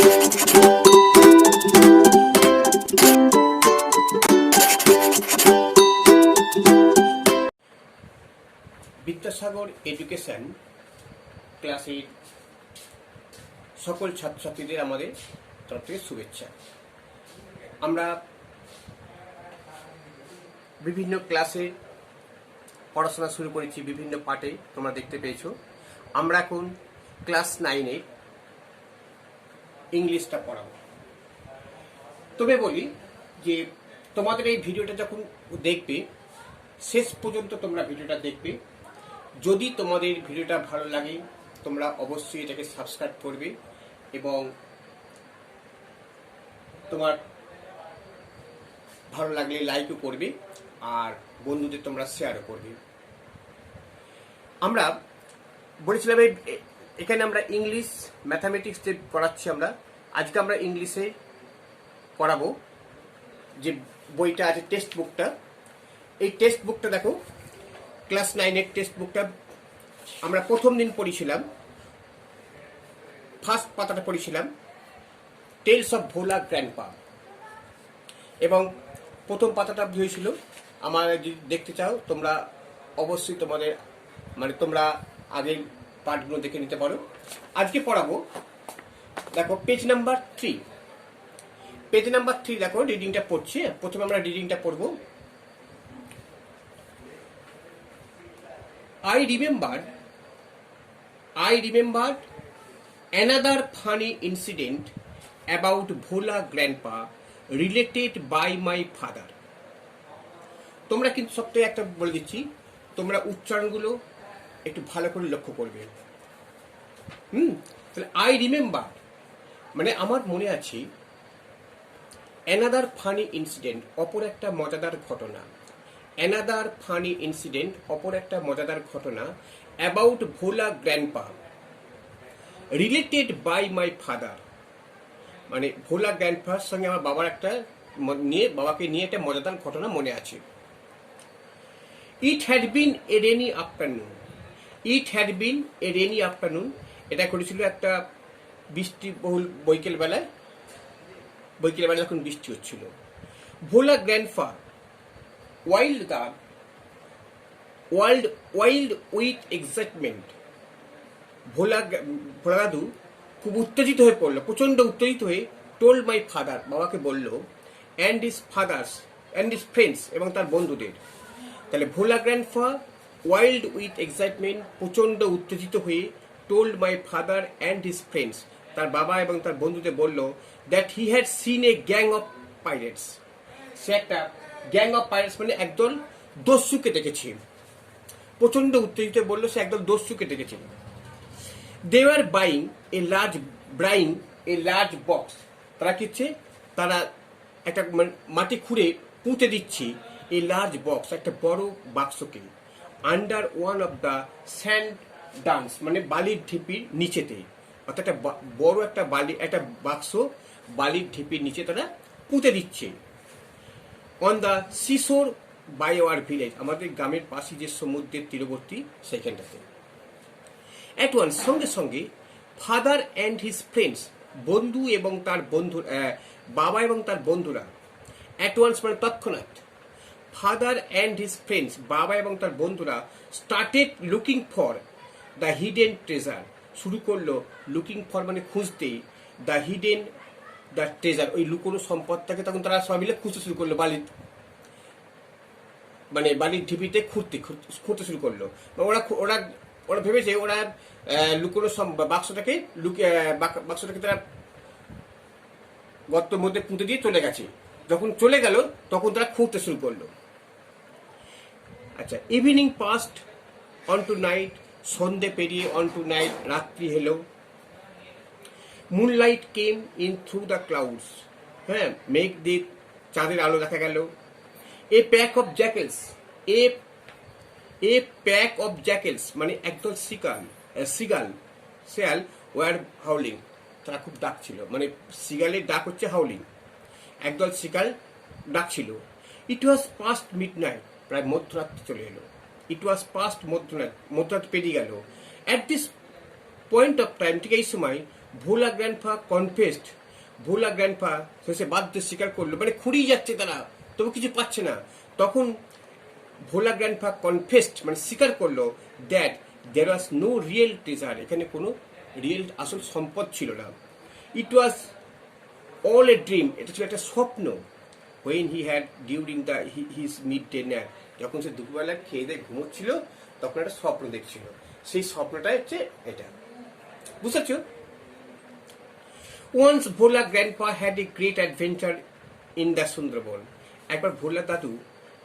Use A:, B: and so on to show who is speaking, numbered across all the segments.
A: Vidyasagar education ক্লাসের সকল ছাত্রছাত্রীদের আমাদের তরফ থেকে শুভেচ্ছা। আমরা বিভিন্ন ক্লাসে পড়াশোনা শুরু করেছি, বিভিন্ন পার্টে তোমরা দেখতে পেয়েছো। আমরা এখন ক্লাস 9-এ ইংলিশটা পড়াবো। তবে বলি যে তোমাদের এই ভিডিওটা যখন দেখবে, শেষ পর্যন্ত তোমরা ভিডিওটা দেখবে। যদি তোমাদের ভিডিওটা ভালো লাগে তোমরা অবশ্যই এটাকে সাবস্ক্রাইব করবে এবং তোমার ভালো লাগলে লাইকও করবে আর বন্ধুদের তোমরা শেয়ারও করবে। আমরা বলেছিলাম এখানে আমরা ইংলিশ ম্যাথামেটিক্স যে পড়াচ্ছি, আজকে আমরা ইংলিশে পড়াবো। যে বইটা আছে টেক্সট বুকটা, এই টেক্সট বুকটা দেখো, ক্লাস 9-এর টেক্সট বুকটা আমরা প্রথম দিন পড়েছিলাম, ফার্স্ট পাতাটা পড়েছিলাম টেলস অফ ভোলা গ্র্যান্ডপা, এবং প্রথম পাতাটা হয়েছিল। আমার যদি দেখতে চাও তোমরা অবশ্যই তোমাদের তোমরা আগের পার্টগুলো দেখে নিতে পারো। আজকে পড়াবো দেখো পেজ নাম্বার 3। পেজ নাম্বার 3 দেখো, রিডিংটা পড়ছি। প্রথমে আমরা রিডিংটা পড়বো। I remembered another funny incident about Bhola grandpa related by my father. তোমরা কিন্তু সবথেকে একটা বলে দিচ্ছি, তোমরা উচ্চারণগুলো একটু ভালো করে লক্ষ্য করবে। তাহলে I remember মানে আমার মনে আছে, another funny incident অপর একটা মজাদার ঘটনা, another funny incident অপর একটা মজাদার ঘটনা, about Bhola grandpa related by my father মানে ভোলা গ্র্যান্ডপার সঙ্গে আমার বাবাকে নিয়ে একটা মজাদার ঘটনা মনে আছে। It had been a rainy afternoon এটা করেছিল একটা বৃষ্টিবহুল বৈকেল বেলায় যখন বৃষ্টি হচ্ছিল। ভোলা গ্র্যান্ডপা wild with excitement, ভোলা দাদু খুব উত্তেজিত হয়ে পড়লো, প্রচন্ড উত্তেজিত হয়ে told my father বাবাকে বলল, and his friends এবং তার বন্ধুদের। তাহলে ভোলা গ্র্যান্ডপা wild with excitement প্রচন্ড উত্তেজিত হয়ে told my father and his friends তার বাবা এবং তার বন্ধুদের বলল, that he had seen a gang of pirates সে একটা গ্যাং অফ পাইরেটস মানে একদল দস্যুকে দেখেছি। প্রচন্ড উত্তেজিত বললো সে একদল দস্যুকে দেখেছে। They were buying a large box তারা কিচ্ছে, তারা একটা মাটি খুঁড়ে পুঁতে দিচ্ছি a large box একটা বড় বাক্সকে, under one of the sand dunes মানে বালির ঢিপির নিচেতে, অর্থাৎ একটা বড় একটা বাক্স বালির ঢিপির নিচে তারা পুঁতে দিচ্ছে। On the seashore by our village আমাদের গ্রামের পাশে যে সমুদ্রের তীরবর্তী সেখানটাতে। At once সঙ্গে সঙ্গে ফাদার অ্যান্ড হিজ ফ্রেন্ডস বাবা এবং তার বন্ধুরা, at once মানে তৎক্ষণাৎ, ফাদার অ্যান্ড হিজ ফ্রেন্ডস বাবা এবং তার বন্ধুরা started looking for the hidden treasure শুরু করলো, লুকিং ফর মানে খুঁজতে, দ্য ট্রেজার ওই লুকোনো সম্পদটাকে তখন তারা সবাই মিলে খুঁজতে শুরু করলো, বালির ঢিপিতে খুঁড়তে শুরু করলো। ওরা ভেবেছে ওরা লুকোনো বাক্সটাকে তারা গর্তের মধ্যে পুঁতে দিয়ে চলে গেছে। যখন চলে গেল তখন তারা খুঁড়তে শুরু করলো। আচ্ছা, evening passed on to night সন্ধে পেরিয়ে অন টু নাইট রাত্রি হলো। Moonlight came in through the clouds মেঘ দিয়ে চাঁদের আলো দেখা গেল। এ প্যাক অফ জ্যাকেলস মানে একদল শেয়াল ওয়ার হাউলিং তারা খুব ডাকছিল, মানে সিগালের ডাক হচ্ছে হাউলিং, একদল শিকাল ডাকছিল। ইট ওয়াজ পাস্ট মিডনাইট প্রায় মধ্যরাত্রি চলে এলো। মধ্যরাত পেরিয়ে গেল। At this point of time ঠিক এই সময় ভোলা গ্র্যান্ডপা কনফেসড, ভোলা গ্র্যান্ডপা শেষে বাধ্য স্বীকার করলো, মানে খুঁড়িয়ে যাচ্ছে তারা, তবু কিছু পাচ্ছে না। তখন ভোলা গ্র্যান্ডপা কনফেসড, মানে স্বীকার করলো, that there was no real treasure, এখানে কোনো রিয়েল আসল সম্পদ ছিল না। ইট ওয়াজ অল এ ড্রিম, এটা ছিল একটা স্বপ্ন। When he had during the his mid day nap, যখন সে দুপুরবেলা খেয়ে দিয়ে ঘুমোচ্ছিল তখন একটা স্বপ্ন দেখছিল, সেই স্বপ্নটা হচ্ছে এটা, বুঝতে পারছো? Once Bhola grandpa had a great adventure in the Sundarban, একবার ভোলা দাদু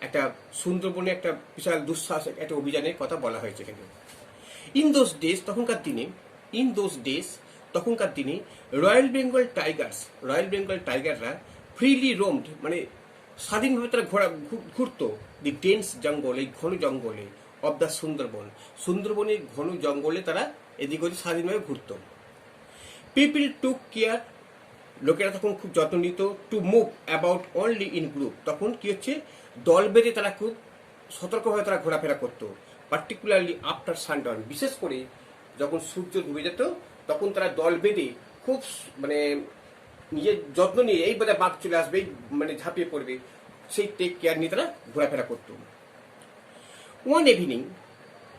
A: একটা সুন্দরবনে একটা বিশাল দুঃসাহসিক একটা অভিযানের কথা বলা হয়েছে এখানে। ইন দোজ ডেজ, তখনকার দিনে, ইন দোজ ডেজ তখনকার দিনে রয়্যাল বেঙ্গল টাইগাররা ফ্রিলি রোমড, মানে স্বাধীনভাবে তারা ঘুরতো দি ডেন্স জঙ্গল, এই ঘন জঙ্গলে, অব দ্য সুন্দরবনের ঘন জঙ্গলে তারা এদিক ওদিক স্বাধীনভাবে ঘুরতো। পিপল টুক কেয়ার, লোকেরা তখন খুব যত্ন নিত, to move about only in group, তখন কি হচ্ছে দল বেঁধে তারা খুব সতর্কভাবে তারা ঘোরাফেরা করতো। পার্টিকুলারলি আফটার সানডাউন, বিশেষ করে যখন সূর্য ডুবে যেত তখন তারা দল বেঁধে খুব মানে নিজের যত্ন নিয়ে, এই বোধহয় বাঘ চলে আসবে, মানে ঝাঁপিয়ে পড়বে, সেই টেক কেয়ার নিয়ে তারা ঘোরাফেরা করতো। ওয়ান ইভিনিং,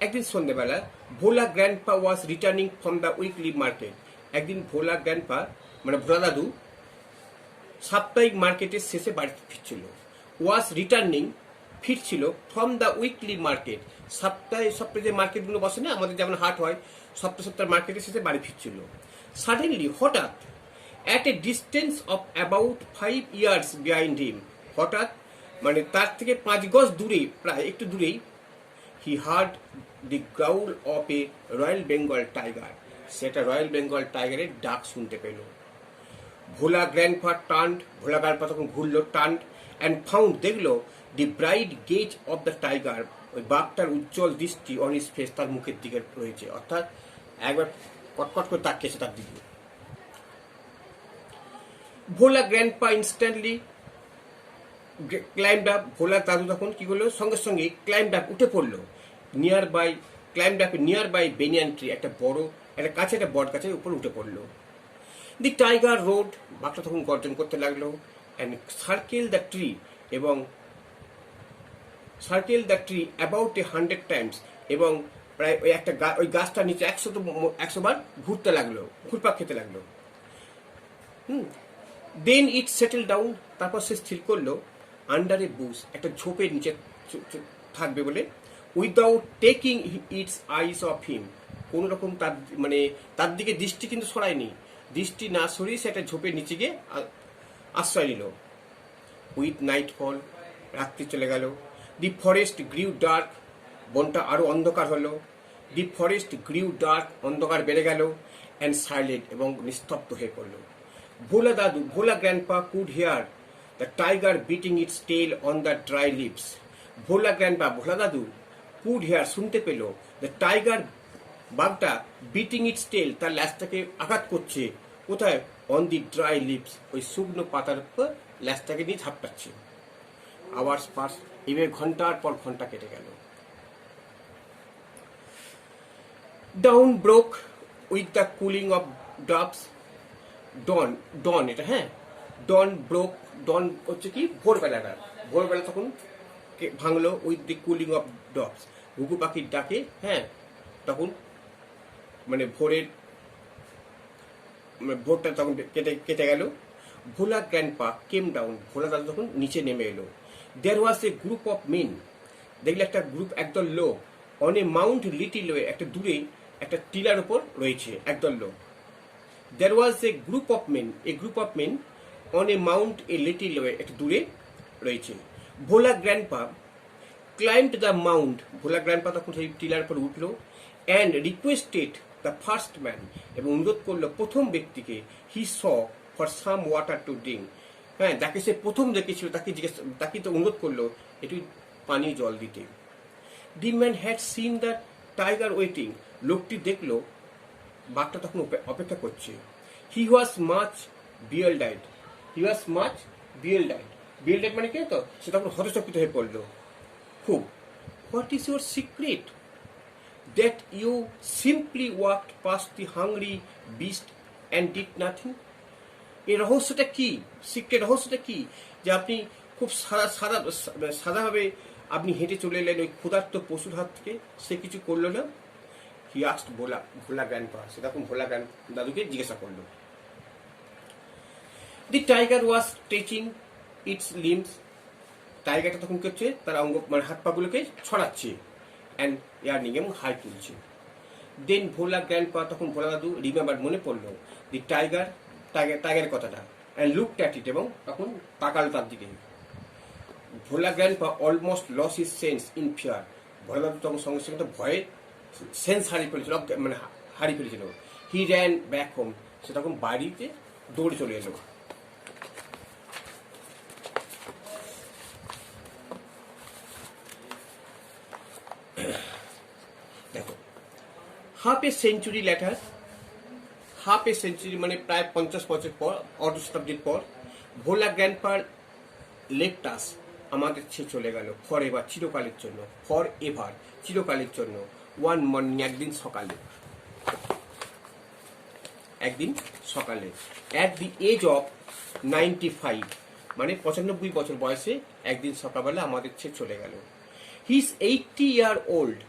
A: একদিন সন্ধ্যেবেলা, Bhola grandpa was returning from the weekly market, একদিন ভোলা গ্র্যান্ডপা মানে ভোলা দাদু সাপ্তাহিক মার্কেটের শেষে বাড়িতে ফিরছিল। ওয়াজ রিটার্নিং, ফিরছিল, ফ্রম দ্য উইকলি মার্কেট, সপ্তাহে যে মার্কেটগুলো বসে না আমাদের, যেমন হাট হয়, সপ্তাহ মার্কেটের শেষে বাড়ি ফিরছিল। সাডেনলি, হঠাৎ, at a distance of about 5 years behind him, হঠাৎ মানে তার থেকে 5 গজ দূরে, প্রায় একটু দূরেই, he heard the growl of a royal Bengal tiger, সেটা রয়্যাল বেঙ্গল টাইগারের ডাক শুনতে পেল। Bhola grandpa turned, Bhola grandpa তখন ঘুরল, টার্নড অ্যান্ড ফাউন্ড, দেখলো the bright gaze of the tiger, ওই বাঘটার উজ্জ্বল দৃষ্টি অন হিজ ফেস, তার মুখের দিকে রয়েছে, অর্থাৎ একবার কটকট করে তাকিয়েছে তার দিকে। Bhola grandpa instantly climbed up, ভোলা দাদু তখন কি করলো, সঙ্গে সঙ্গে ক্লাইম্বড আপ, উঠে পড়লো, নিয়ার বাই বেনিয়ান ট্রি, একটা বড় একটা কাছে, একটা বট গাছের উপর উঠে পড়লো। দি টাইগার রোড, বাঘটা তখন গর্জন করতে লাগলো, অ্যান্ড সার্কেল দ্য ট্রি, এবং circle the tree about 100 Times, এবং প্রায় ওই একটা ওই গাছটার নিচে 100 বার ঘুরতে লাগলো, ঘুরপাক খেতে লাগলো। দেন ইট সেটেল ডাউন, তারপর সে স্থির করলো, আন্ডার এ বুশ, একটা ঝোপের নিচে থাকবে বলে, without taking it's eyes of him, কোন রকম তার মানে তার দিকে দৃষ্টি কিন্তু সরায়নি, দৃষ্টি না সরিয়ে সে একটা ঝোপের নিচে গিয়ে আশ্রয় নিল। উইথ নাইট ফল, রাত্রি চলে গেল। দি ফরেস্ট গ্রিউ ডার্ক, বনটা আরো অন্ধকার হলো। দি ফরেস্ট গ্রিউ ডার্ক, অন্ধকার বেড়ে গেল, অ্যান্ড সাইলেন্ট, এবং নিস্তব্ধ হয়ে পড়ল। Bhola grandpa could hear the tiger beating its tail on the dry lips, Bhola দাদু কুড হেয়ার, শুনতে পেল, দ্য টাইগার, বাঘটা, বিটিং ইটস টেল, তার ল্যাজটাকে আঘাত করছে, কোথায়, অন দি ড্রাই লিপস, ওই শুকনো পাতার উপর ল্যাজটাকে নিয়ে ঝাপটাচ্ছে। আওয়ার্স পাস, এভাবে ঘন্টার পর ঘন্টা কেটে গেল। Dawn broke with the cooling of drops, dawn এটা, হ্যাঁ, ডন হচ্ছে কি ভোরবেলা তখন ভাঙলো, with the cooling of drops, ঘুঘু পাখির ডাকে, হ্যাঁ, তখন মানে ভোরটা তখন কেটে গেল। ভোলা গ্র্যান্ডপা কেম ডাউন, ভোলা দাদু তখন নিচে নেমে এলো। There was a group of men, দেখলে একটা গ্রুপ, একদল লোক, on a mount little way, একটা দূরে একটা টিলার উপর রয়েছে একদল লোক। There was a group of men on a mount a little way, একটা দূরে রয়েছে। Bhola grandpa climbed the mount, Bhola grandpa তখন সেই টিলার উপর উঠলো, and requested the first man, এবং অনুরোধ করলো প্রথম ব্যক্তিকে, he saw for some water to drink, হ্যাঁ, যাকে সে প্রথম দেখেছিল তাকে তো অনুরোধ করলো একটু পানি জল দিতে। The man had seen the tiger waiting, লোকটি দেখলো বাঘটা তখন অপেক্ষা করছে। হি ওয়াজ মাচ বিয়েল্ডাইড, বিয়েল্ডাইড মানে কি তো, সে তখন হতচকিত হয়ে পড়লো খুব। What is your secret that you simply walked past the hungry beast and did nothing? এই রহস্যটা কি? সিক্রেট রহস্যটা কি যে আপনি খুব সাদাভাবে আপনি হেঁটে চলে এলেন ওই ক্ষুধার্ত পশুর হাত থেকে, সে কিছু করলো না? হি আস্কড ভোলা গ্র্যান্ডপা, সে তখন ভোলা গ্র্যান্ড দাদুকে জিজ্ঞাসা করলো। The tiger was stretching it's লিম্স, টাইগারটা তখন কি হচ্ছে, তার অঙ্গ মানে হাত পাগুলোকে ছড়াচ্ছে অ্যান্ড ইয়ার্নিং এবং হাই তুলছে। দেন ভোলা গ্র্যান্ডপা, তখন ভোলা দাদু রিমেম্বার মনে পড়লো দি টাইগারের কথাটা, অ্যান্ড লুকড অ্যাট ইট, এবং তখন তাকালো তার দিকে। Bhola grandpa almost lost his sense in fear, Bhola দাদু তখন সঙ্গে সঙ্গে ভয়ে সেন্স হারিয়ে ফেলেছিল, মানে হারিয়ে ফেলেছিল। হি র্যান ব্যাক হোম, সে তখন বাড়িতে দৌড়ে চলে এলো। দেখো, half a century letter, half a century মানে প্রায় 50 বছর পর, অর্ধ শতাব্দীর পর, ভোলা গ্র্যান্ডপার লেফট আস, আমাদের ছেড়ে চলে গেল, ফর এভার, চিরকালের জন্য, ফর এভার, চিরকালের জন্য। ওয়ান মর্নিং, একদিন সকালে, একদিন সকালে, অ্যাট দি এজ অফ 95, মানে 95 বছর বয়সে একদিন সকালবেলা আমাদের ছেড়ে চলে গেল। হিজ 80 ইয়ার ওল্ড,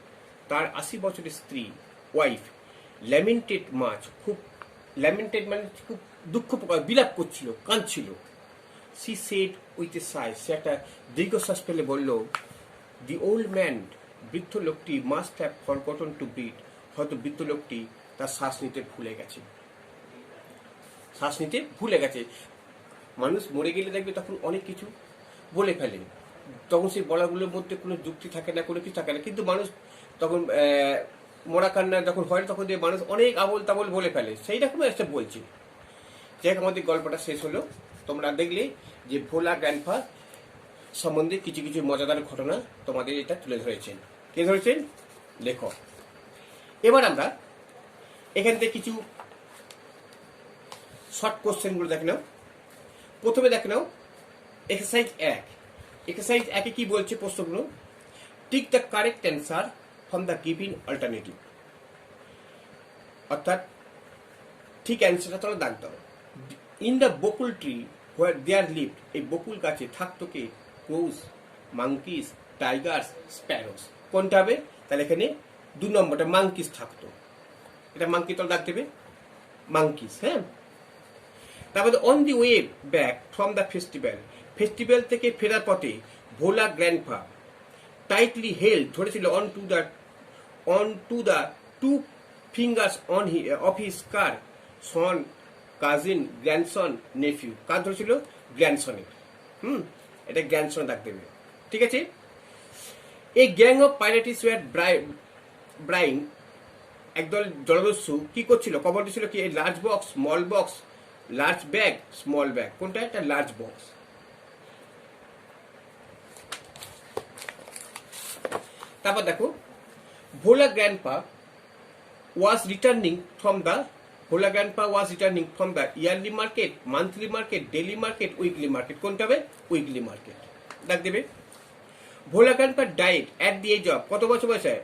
A: তার 80 বছরের স্ত্রী, ওয়াইফ, ল্যামেন্টেড মাছ, খুব ল্যামেন্টেড মানে খুব দুঃখ প্রকাশ, বিলাপ করছিল, কাঁদছিল। সি সেড উইথ এ সাই, সে একটা দীর্ঘশ্বাস ফেলে বলল, দি ওল্ড ম্যান, বৃদ্ধ লোকটি, must have forgotten to breathe, হয়তো বৃদ্ধ লোকটি তার শ্বাস নিতে ভুলে গেছে, শ্বাস নিতে ভুলে গেছে। মানুষ মরে গেলে দেখবে তখন অনেক কিছু বলে ফেলে, তখন সেই বলাগুলোর মধ্যে কোনো যুক্তি থাকে না, কোনো কিছু থাকে না, কিন্তু মানুষ তখন মরা কান্না যখন হয় তখন দিয়ে মানুষ অনেক আবল তাবল বলে ফেলে, সেই রকম একটা বলছি। যাই আমাদের গল্পটা শেষ হলো, তোমরা দেখলে যে ভোলা গ্র্যান্ডপা সম্বন্ধে কিছু কিছু মজাদার ঘটনা তোমাদের এটা তুলে ধরেছেন। কে ধরেছেন? লেখক। এবার আমরা এখান থেকে কিছু শর্ট কোশ্চেনগুলো দেখে নাও। প্রথমে দেখে নাও এক্সারসাইজ 1। এক্সারসাইজ 1-এ কি বলছে প্রশ্নগুলো? Tick the correct answer from the giving alternative, অর্থাৎ ঠিক অ্যান্সারটা তোমরা দাগ দাও। In the bakul tree where there lived, এই বকুল গাছে থাকতো কে? Crows, monkeys, tigers, sparrows. কোনটা হবে? তাহলে এখানে 2 নম্বরটা মাঙ্কিস থাকতো, এটা মাঙ্কি তোমরা দাগ দেবে, মাঙ্কিস। হ্যাঁ, তারপরে on the way back from the festival, festival থেকে ফেরার পথে ভোলা গ্র্যান্ডপা টাইটলি হেল্ড, ধরেছিল on to the 2 fingers of his কার, সন, কাজিন, গ্র্যান্ডসন, নেফিউ। কার ধরেছিল? গ্র্যান্ডসনের। এটা গ্র্যান্ডসন ডাক দেবে, ঠিক আছে। এই gang of pirates were burying, একদল জলদস্যু কি করছিল? কবর দিছিল কি? Large box, small box, large bag, small bag. কোনটা? একটা লার্জ বক্স। তারপর দেখো, Bhola grandpa was returning from the yearly market, monthly market, daily market, weekly market. কোনটা হবে? উইকলি মার্কেট ডাক দেবে। Bhola grandpa died at the age of, কত বছর বয়সে?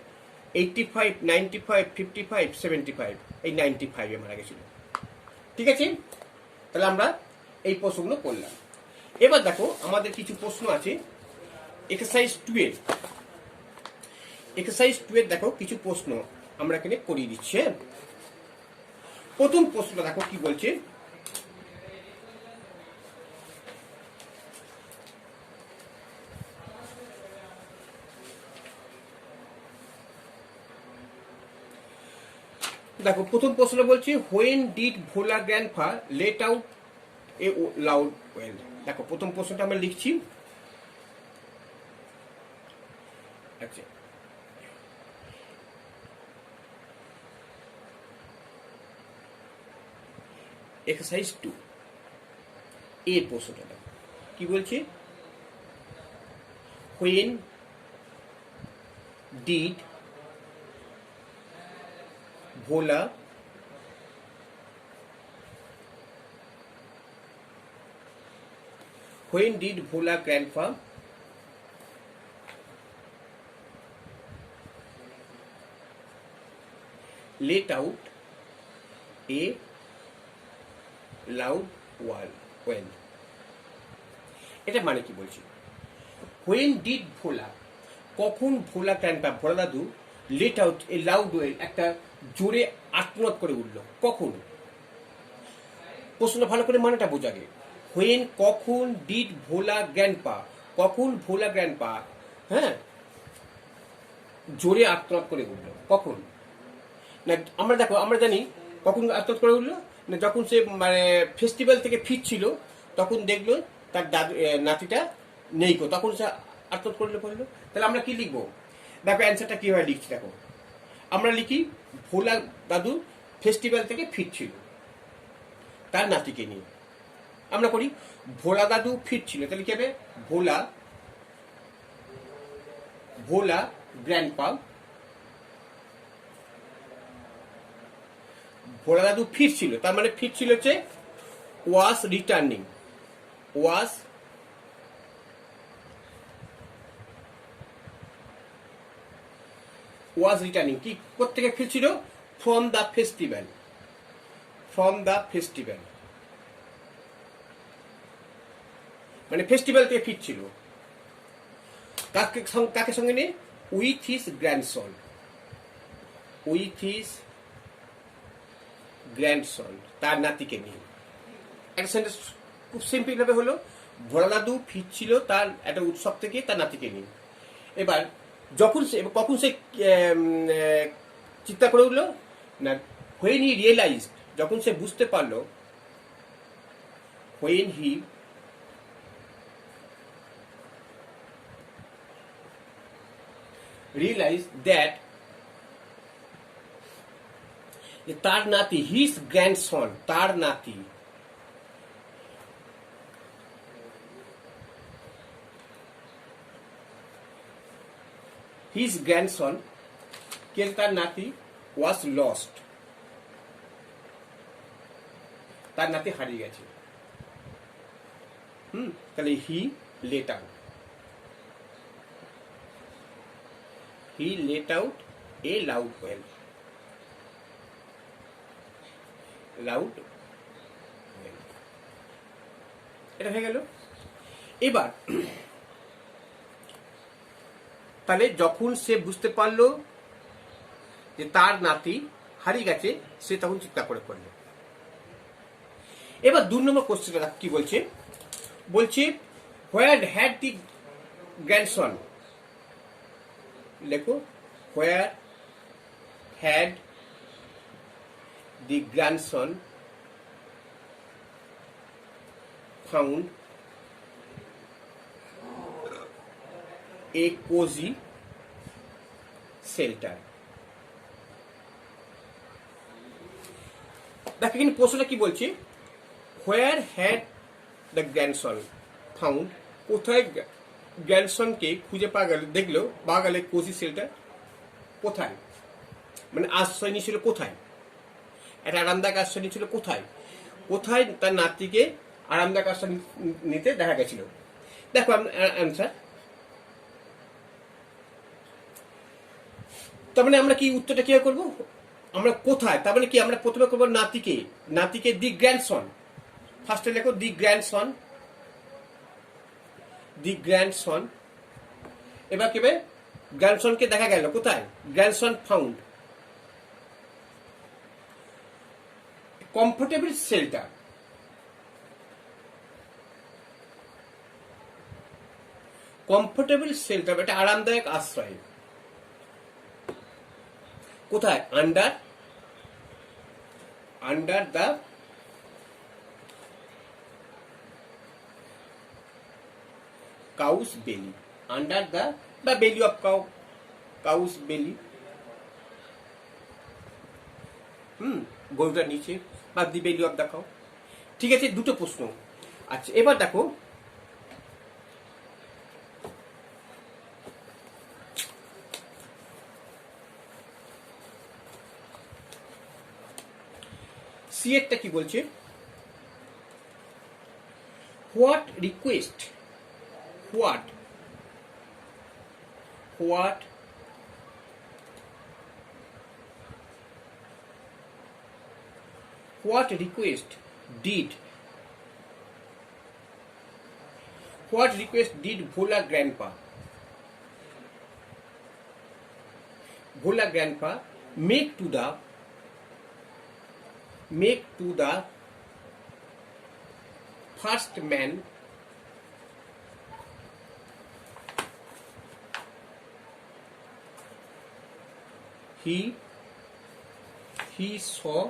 A: 85, 95, 55, 75। এই 95-এ মারা গেছিল, ঠিক আছে। তাহলে আমরা এই প্রশ্নগুলো করলাম। এবার দেখো আমাদের কিছু প্রশ্ন আছে এক্সারসাইজ 2-এর। এক্সারসাইজ 2-এর দেখো কিছু প্রশ্ন আমরা এখানে করিয়ে দিচ্ছি। প্রথম প্রশ্নটা দেখো কি বলছে। দেখো প্রথম প্রশ্ন বলছে, when did Bhola grandpa late out A loud well. দেখো প্রথম প্রশ্নটা আমরা লিখছি। আচ্ছা, এক্সারসাইজ 2 এর প্রশ্নটা কি বলছে? When did Bhola grandpa let out a loud well. এটা মানে কি বলছি, হোয়েন ডিড ভোলা, কখন ভোলা গ্র্যান্ডপা ভোলা দাদু লেট আউট এ লাউড ওয়েল, একটা জোরে আর্তনাদ করে উঠল, কখন? প্রশ্নটা ভালো করে মানেটা বোঝাগে। হোয়েন কখন ডিড ভোলা গ্র্যান্ডপা, কখন ভোলা গ্র্যান্ডপা হ্যাঁ জোরে আর্তনাদ করে উঠল, কখন? না আমরা দেখো আমরা জানি কখন আর্তনাদ করে উঠলো, না যখন সে মানে ফেস্টিভ্যাল থেকে ফিরছিল তখন দেখলো তার দাদু নাতিটা নেই কো, তখন সে আর্তনাদ করলে পড়লো। তাহলে আমরা কি লিখবো? দেখো অ্যান্সারটা কিভাবে লিখছি দেখো, আমরা লিখি ভোলা দাদু ফেস্টিভ্যাল থেকে ফিরছিল তার নাতিকে নিয়ে। আমরা করি ভোলা দাদু ফিরছিল, তাহলে কি হবে? ভোলা গ্র্যান্ডপা, ভোলা দাদু ফিরছিল, তার মানে ফিরছিল হচ্ছে ওয়াজ রিটার্নিং, ওয়াজ রিটার্নিং কি কোত্থেকে ফিরছিল? ফ্রম দ্য ফেস্টিভ্যাল, মানে ফেস্টিভ্যাল থেকে ফিরছিল। কাকে সঙ্গে নিয়ে? উইথ হিজ গ্র্যান্ডসন, তার নাতিকে নিয়ে। একটা সেন্টেন্স খুব সিম্পল ভাবে হলো, ভোলা দাদু ফিরছিল তার একটা উৎসব থেকে তার নাতিকে নিয়ে। এবার কখন সে চিন্তা করে উঠলো? না হোয়েন হি রিয়েলাইজ, যখন সে বুঝতে পারলো, হোয়েন হি রিয়েলাইজ দ্যাট তার নাতি, হিজ গ্র্যান্ডসন, তার নাতি হিজ গ্র্যান্ডসন কে তার নাতি ওয়াজ লস্ট, তার নাতি হারিয়ে গেছে। তাহলে he let out A loud well, এটা হয়ে গেল। এবার তাহলে যখন সে বুঝতে পারলো যে তার নাতি হারিয়ে গেছে, সে তখন চিন্তা করে পড়লো। এবার 2 নম্বর কোশ্চেনটা কি বলছে? হোয়ার হ্যাড দি গ্র্যান্ডসন, লেখো where had the grandson found a cosy shelter. দেখো এখানে প্রশ্নটা কি বলছে, where had the grandson found, কোথায় গ্র্যান্ডসনকে খুঁজে পাওয়া গেল কোজি শেল্টার, কোথায়? মানে আশ্রয় নিয়েছিল কোথায়? একটা আরামদায়ক আশ্রয় নিয়েছিল কোথায়? কোথায় তার নাতিকে আরামদায়ক আশ্রয় নিতে দেখা গেছিল? দেখো অ্যান্সার। তার মানে আমরা কি উত্তরটা কিভাবে করবো? আমরা কোথায়, তার মানে কি আমরা প্রথমে করবো নাতিকে দি গ্র্যান্ডসন, ফার্স্টে লেখো দি গ্র্যান্ডসন। এবার কেবে গ্র্যান্ডসনকে দেখা গেল কোথায়? গ্র্যান্ডসন ফাউন্ড কমফোর্টেবল শেল্টার, একটা আরামদায়ক আশ্রয়। কোথায়? আন্ডার দ্য কাউস বেলি, আন্ডার দ্য বেলি অফ কাউস বেলি, গরুটার নিচে, বা দি বেলি অফ দ্য কাউ। ঠিক আছে, 2টো প্রশ্ন। আচ্ছা এবার দেখো সি এরটা কি বলছে? What request did what request did Bhola grandpa make to the first man he saw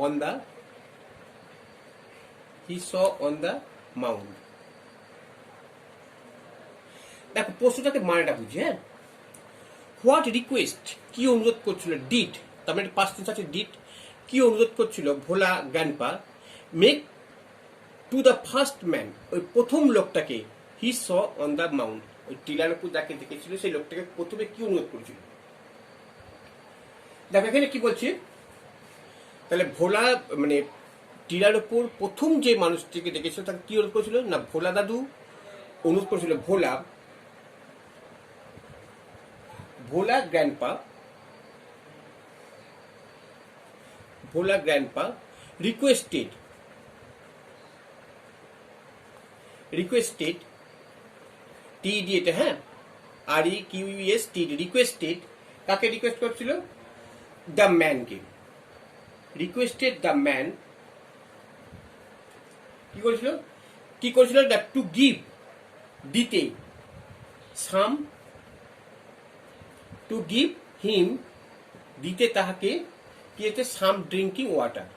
A: on the mound. দেখো প্রশ্নটাকে মানেটা বুঝি। হ্যাঁ, হোয়াট রিকোয়েস্ট, কি অনুরোধ করছিল, ডিড, তার মানে পাস্ট টেন্স আছে ডিড, কি অনুরোধ করছিল Bhola grandpa, make to the first man, ওই প্রথম লোকটাকে, he saw on the mount, ওই টিলার উপর যাকে দেখেছিল সেই লোকটাকে প্রথমে কি অনুরোধ করেছিল। দেখো এখানে কি বলছে, তাহলে ভোলা মানে টিলার উপর প্রথম যে মানুষটিকে দেখেছিল তাকে কি অনুরোধ করেছিল না, ভোলা দাদু অনুরোধ করেছিল, ভোলা গ্র্যান্ডপা রিকোয়েস্টেড টি দিয়ে, হ্যাঁ, REQUEST, রিকোয়েস্টেড, কাকে রিকোয়েস্ট করছিল, দ্য ম্যানকে, রিকোয়েস্টেড দ্য ম্যান, কি করেছিল দ্যাট টু গিভ, দিতে, সাম, টু গিভ হিম, দিতে তাহাকে, কি হচ্ছে, সাম ড্রিঙ্কিং ওয়াটার,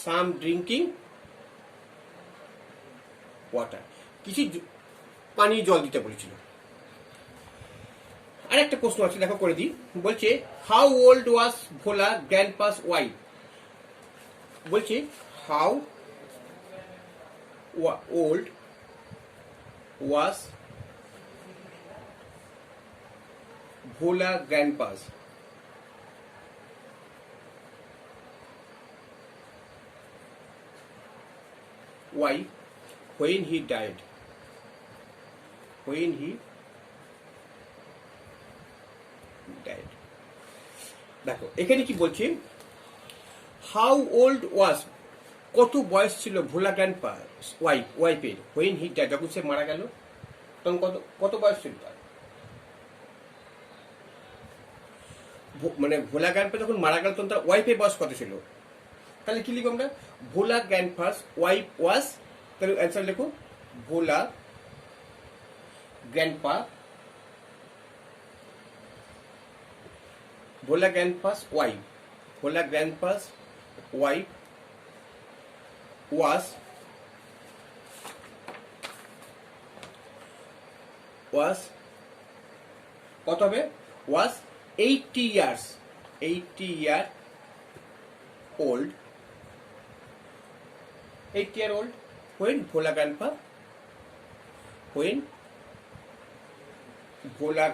A: সাম ড্রিঙ্কিং ওয়াটার, কিছু পানীয় জল দিতে বলেছিল। আর একটা প্রশ্ন আছে, দেখো করে দিই, বলছে how old was Bhola grandpa's wife, বলছে how old was Bhola grandpa's wife when he died. দেখো এখানে কি বলছে, হাউ ওল্ড ওয়াজ, কত বয়স ছিল ভোলা গ্র্যান্ডপা ওয়াইফের, when he died, যখন সে মারা গেল তখন কত বয়স ছিল তার, মানে ভোলা গ্র্যান্ডপা যখন মারা গেল তখন তার ওয়াইফের বয়স কত ছিল, তাহলে কি লিখব আমরা, ভোলা গ্র্যান্ডপাস ওয়াইফ ওয়াজ, তাহলে অ্যান্সার লেখো ভোলা গ্র্যান্ডপাস ওয়াইফ ওয়াজ কত হবে, ওয়াজ 80 year old when Bhola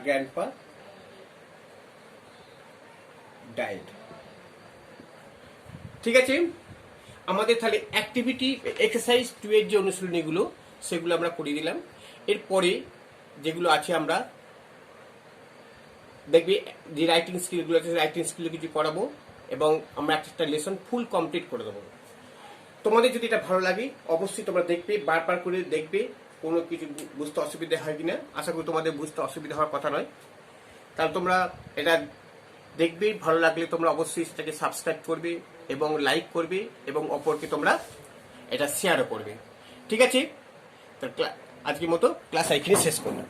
A: grandpa died. ঠিক আছে, আমাদের তাহলে অ্যাক্টিভিটি এক্সারসাইজ 2 এর যে অনুশীলনীগুলো সেগুলো আমরা করে দিলাম। এরপরে যেগুলো আছে আমরা দেখবি যে রাইটিং স্কিলগুলো আছে, রাইটিং স্কিল কিছু করাবো এবং আমরা একটা লেসন ফুল কমপ্লিট করে দেবো। তোমাদের যদি এটা ভালো লাগে অবশ্যই তোমরা দেখবে, বারবার করে দেখবে, কোনো কিছু বুঝতে অসুবিধা হয় কিনা, আশা করি তোমাদের বুঝতে অসুবিধা হওয়ার কথা নয়। তাহলে তোমরা এটা দেখবে, ভালো লাগলে তোমরা অবশ্যই সেটাকে সাবস্ক্রাইব করবে এবং লাইক করবে এবং অপরকে তোমরা এটা শেয়ারও করবে। ঠিক আছে, আজকের মতো ক্লাস এইখানে শেষ করলাম।